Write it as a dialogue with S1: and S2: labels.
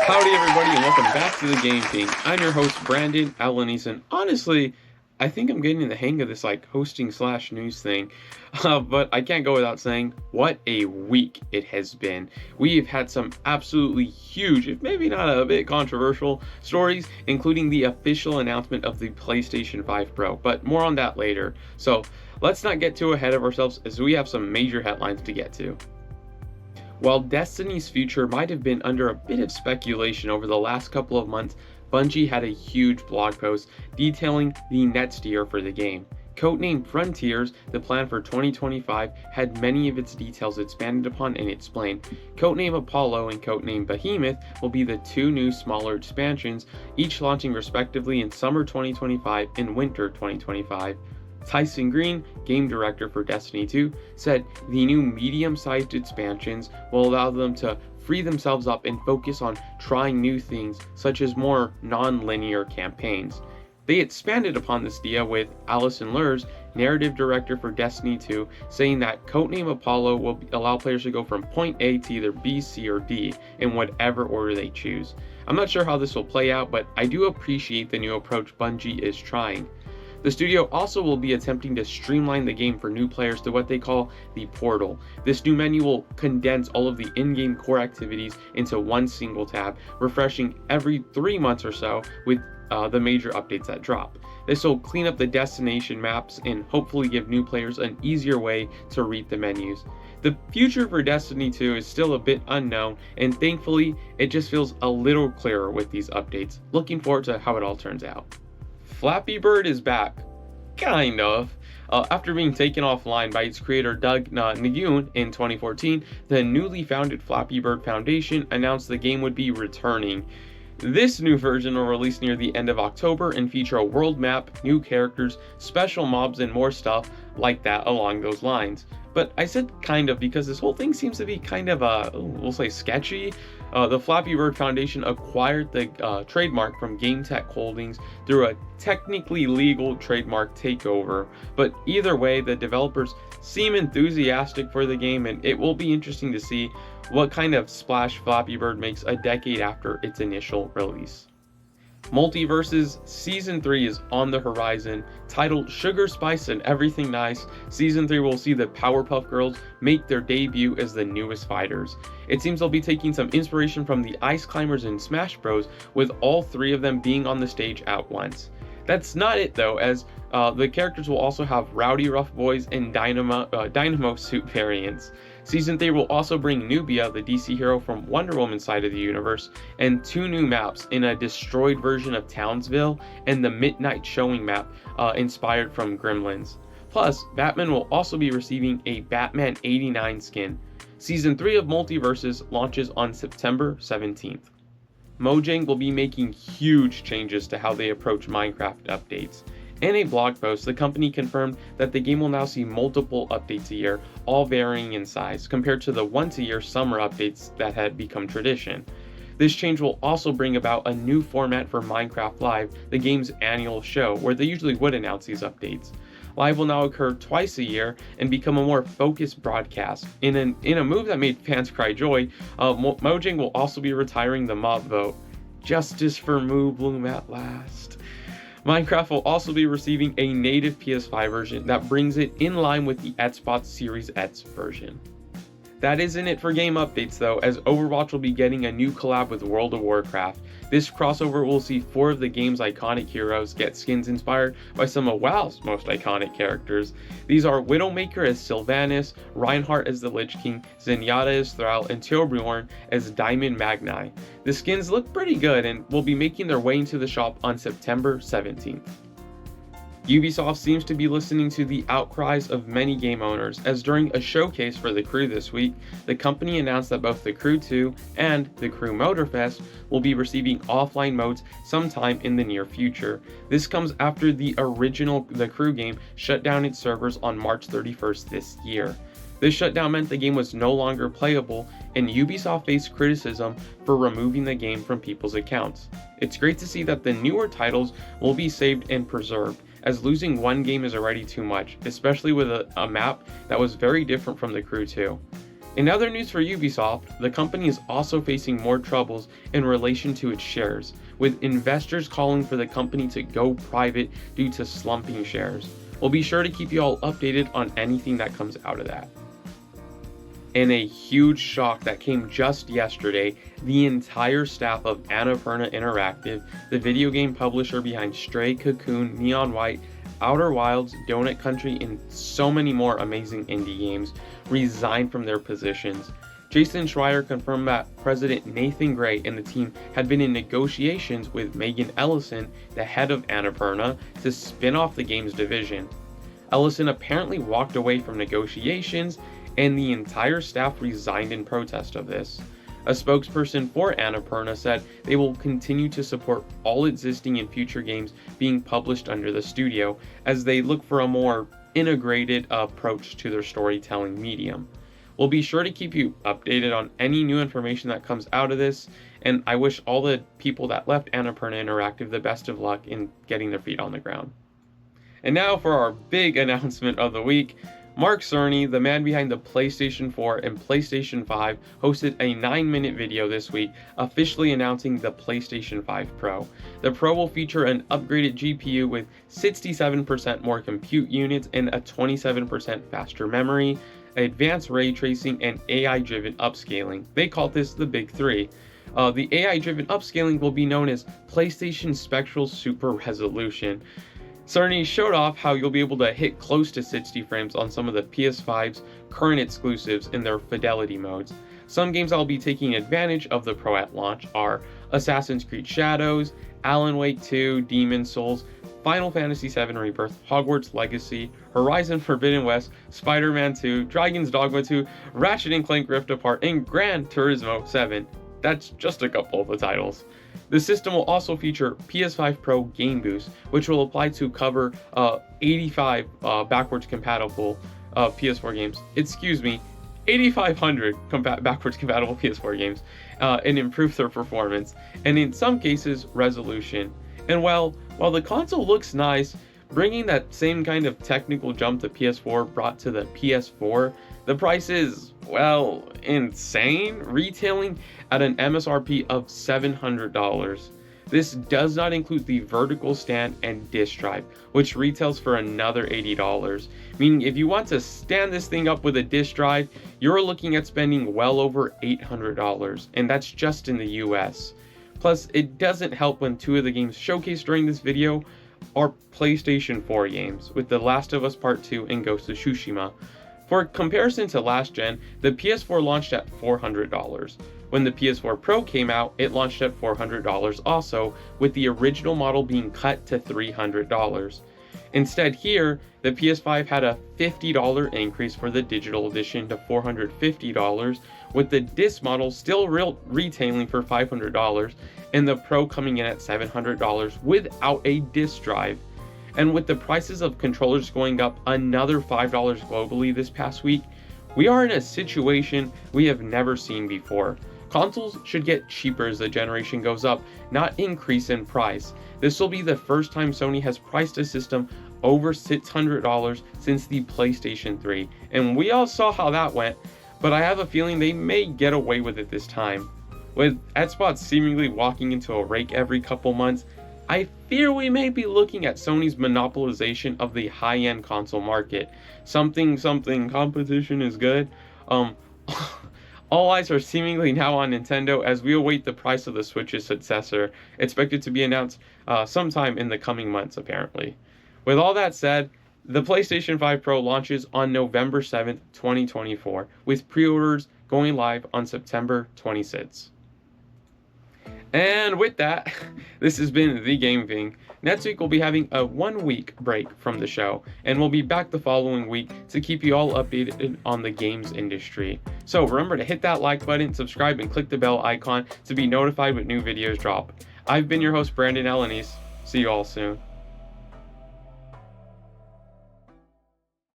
S1: Howdy everybody and welcome back to the Game King. I'm your host Brandon Alanis, and honestly, I think I'm getting the hang of this hosting slash news thing, but I can't go without saying what a week it has been. We've had some absolutely huge, if maybe not a bit controversial, stories, including the official announcement of the PlayStation 5 Pro, but more on that later. So let's not get too ahead of ourselves as we have some major headlines to get to. While Destiny's future might have been under a bit of speculation over the last couple of months, Bungie had a huge blog post detailing the next year for the game. Codename Frontiers, the plan for 2025, had many of its details expanded upon and explained. Codename Apollo and Codename Behemoth will be the two new smaller expansions, each launching respectively in summer 2025 and winter 2025. Tyson Green, game director for Destiny 2, said the new medium-sized expansions will allow them to free themselves up and focus on trying new things, such as more non-linear campaigns. They expanded upon this idea with Allison Lurs, narrative director for Destiny 2, saying that Codename Apollo will allow players to go from point A to either B, C, or D in whatever order they choose. I'm not sure how this will play out, but I do appreciate the new approach Bungie is trying. The studio also will be attempting to streamline the game for new players to what they call the portal. This new menu will condense all of the in-game core activities into one single tab, refreshing every 3 months or so with the major updates that drop. This will clean up the destination maps and hopefully give new players an easier way to read the menus. The future for Destiny 2 is still a bit unknown, and thankfully it just feels a little clearer with these updates. Looking forward to how it all turns out. Flappy Bird is back. Kind of. After being taken offline by its creator Doug Nagoon in 2014, the newly founded Flappy Bird Foundation announced the game would be returning. This new version will release near the end of October and feature a world map, new characters, special mobs, and more stuff like that along those lines. But I said kind of because this whole thing seems to be kind of, we'll say sketchy. The Flappy Bird Foundation acquired the trademark from Game Tech Holdings through a technically legal trademark takeover. But either way, the developers seem enthusiastic for the game, and it will be interesting to see what kind of splash Flappy Bird makes a decade after its initial release. Multiversus Season 3 is on the horizon. Titled Sugar, Spice, and Everything Nice, Season 3 will see the Powerpuff Girls make their debut as the newest fighters. It seems they'll be taking some inspiration from the Ice Climbers in Smash Bros, with all three of them being on the stage at once. That's not it though, as the characters will also have Rowdy Rough Boys and Dynamo Suit variants. Season 3 will also bring Nubia, the DC hero from Wonder Woman's side of the universe, and two new maps in a destroyed version of Townsville and the Midnight Showing map inspired from Gremlins. Plus, Batman will also be receiving a Batman 89 skin. Season 3 of Multiversus launches on September 17th. Mojang will be making huge changes to how they approach Minecraft updates. In a blog post, the company confirmed that the game will now see multiple updates a year, all varying in size, compared to the once-a-year summer updates that had become tradition. This change will also bring about a new format for Minecraft Live, the game's annual show, where they usually would announce these updates. Live will now occur twice a year and become a more focused broadcast. In a move that made fans cry joy, Mojang will also be retiring the mob vote. Justice for Moo Bloom at last. Minecraft will also be receiving a native PS5 version that brings it in line with the Xbox Series X version. That isn't it for game updates though, as Overwatch will be getting a new collab with World of Warcraft. This crossover will see 4 of the game's iconic heroes get skins inspired by some of WoW's most iconic characters. These are Widowmaker as Sylvanas, Reinhardt as the Lich King, Zenyatta as Thrall, and Torbjorn as Diamond Magni. The skins look pretty good and will be making their way into the shop on September 17th. Ubisoft seems to be listening to the outcries of many game owners, as during a showcase for The Crew this week, the company announced that both The Crew 2 and The Crew Motorfest will be receiving offline modes sometime in the near future. This comes after the original The Crew game shut down its servers on March 31st this year. This shutdown meant the game was no longer playable, and Ubisoft faced criticism for removing the game from people's accounts. It's great to see that the newer titles will be saved and preserved, as losing one game is already too much, especially with a map that was very different from The Crew 2. In other news for Ubisoft, the company is also facing more troubles in relation to its shares, with investors calling for the company to go private due to slumping shares. We'll be sure to keep you all updated on anything that comes out of that. In a huge shock that came just yesterday, the entire staff of Annapurna Interactive, the video game publisher behind Stray, Cocoon, Neon White, Outer Wilds, Donut Country, and so many more amazing indie games, resigned from their positions. Jason Schreier confirmed that President Nathan Gray and the team had been in negotiations with Megan Ellison, the head of Annapurna, to spin off the games division. Ellison apparently walked away from negotiations, and the entire staff resigned in protest of this. A spokesperson for Annapurna said they will continue to support all existing and future games being published under the studio as they look for a more integrated approach to their storytelling medium. We'll be sure to keep you updated on any new information that comes out of this, and I wish all the people that left Annapurna Interactive the best of luck in getting their feet on the ground. And now for our big announcement of the week. Mark Cerny, the man behind the PlayStation 4 and PlayStation 5, hosted a 9-minute video this week officially announcing the PlayStation 5 Pro. The Pro will feature an upgraded GPU with 67% more compute units and a 27% faster memory, advanced ray tracing, and AI-driven upscaling. They call this the Big Three. The AI-driven upscaling will be known as PlayStation Spectral Super Resolution. Cerny showed off how you'll be able to hit close to 60 frames on some of the PS5's current exclusives in their fidelity modes. Some games I'll be taking advantage of the Pro at launch are Assassin's Creed Shadows, Alan Wake 2, Demon's Souls, Final Fantasy VII Rebirth, Hogwarts Legacy, Horizon Forbidden West, Spider-Man 2, Dragon's Dogma 2, Ratchet & Clank Rift Apart, and Gran Turismo 7. That's just a couple of the titles. The system will also feature PS5 Pro Game Boost, which will apply to cover 85 backwards compatible PS4 games. 8,500 backwards compatible PS4 games, and improve their performance, and in some cases, resolution. And while the console looks nice, bringing that same kind of technical jump the PS4 brought to the PS4, the price is, well, insane, retailing at an MSRP of $700. This does not include the vertical stand and disk drive, which retails for another $80, meaning if you want to stand this thing up with a disk drive, you're looking at spending well over $800, and that's just in the US. Plus, it doesn't help when two of the games showcased during this video are PlayStation 4 games, with The Last of Us Part 2 and Ghost of Tsushima. For comparison to last gen, the PS4 launched at $400. When the PS4 Pro came out, it launched at $400 also, with the original model being cut to $300. Instead here, the PS5 had a $50 increase for the digital edition to $450, with the disc model still retailing for $500, and the Pro coming in at $700 without a disc drive. And with the prices of controllers going up another $5 globally this past week, we are in a situation we have never seen before. Consoles should get cheaper as the generation goes up, not increase in price. This will be the first time Sony has priced a system over $600 since the PlayStation 3, and we all saw how that went, but I have a feeling they may get away with it this time. With Xbox seemingly walking into a rake every couple months, I fear we may be looking at Sony's monopolization of the high-end console market. Something competition is good. All eyes are seemingly now on Nintendo as we await the price of the Switch's successor, expected to be announced sometime in the coming months apparently. With all that said, the PlayStation 5 Pro launches on November 7th, 2024, with pre-orders going live on September 26th. And with that, this has been The Game Thing. Next week we'll be having a 1-week break from the show, and we'll be back the following week to keep you all updated on the games industry. So remember to hit that like button, subscribe, and click the bell icon to be notified when new videos drop. I've been your host, Brandon Alanis. See you all soon.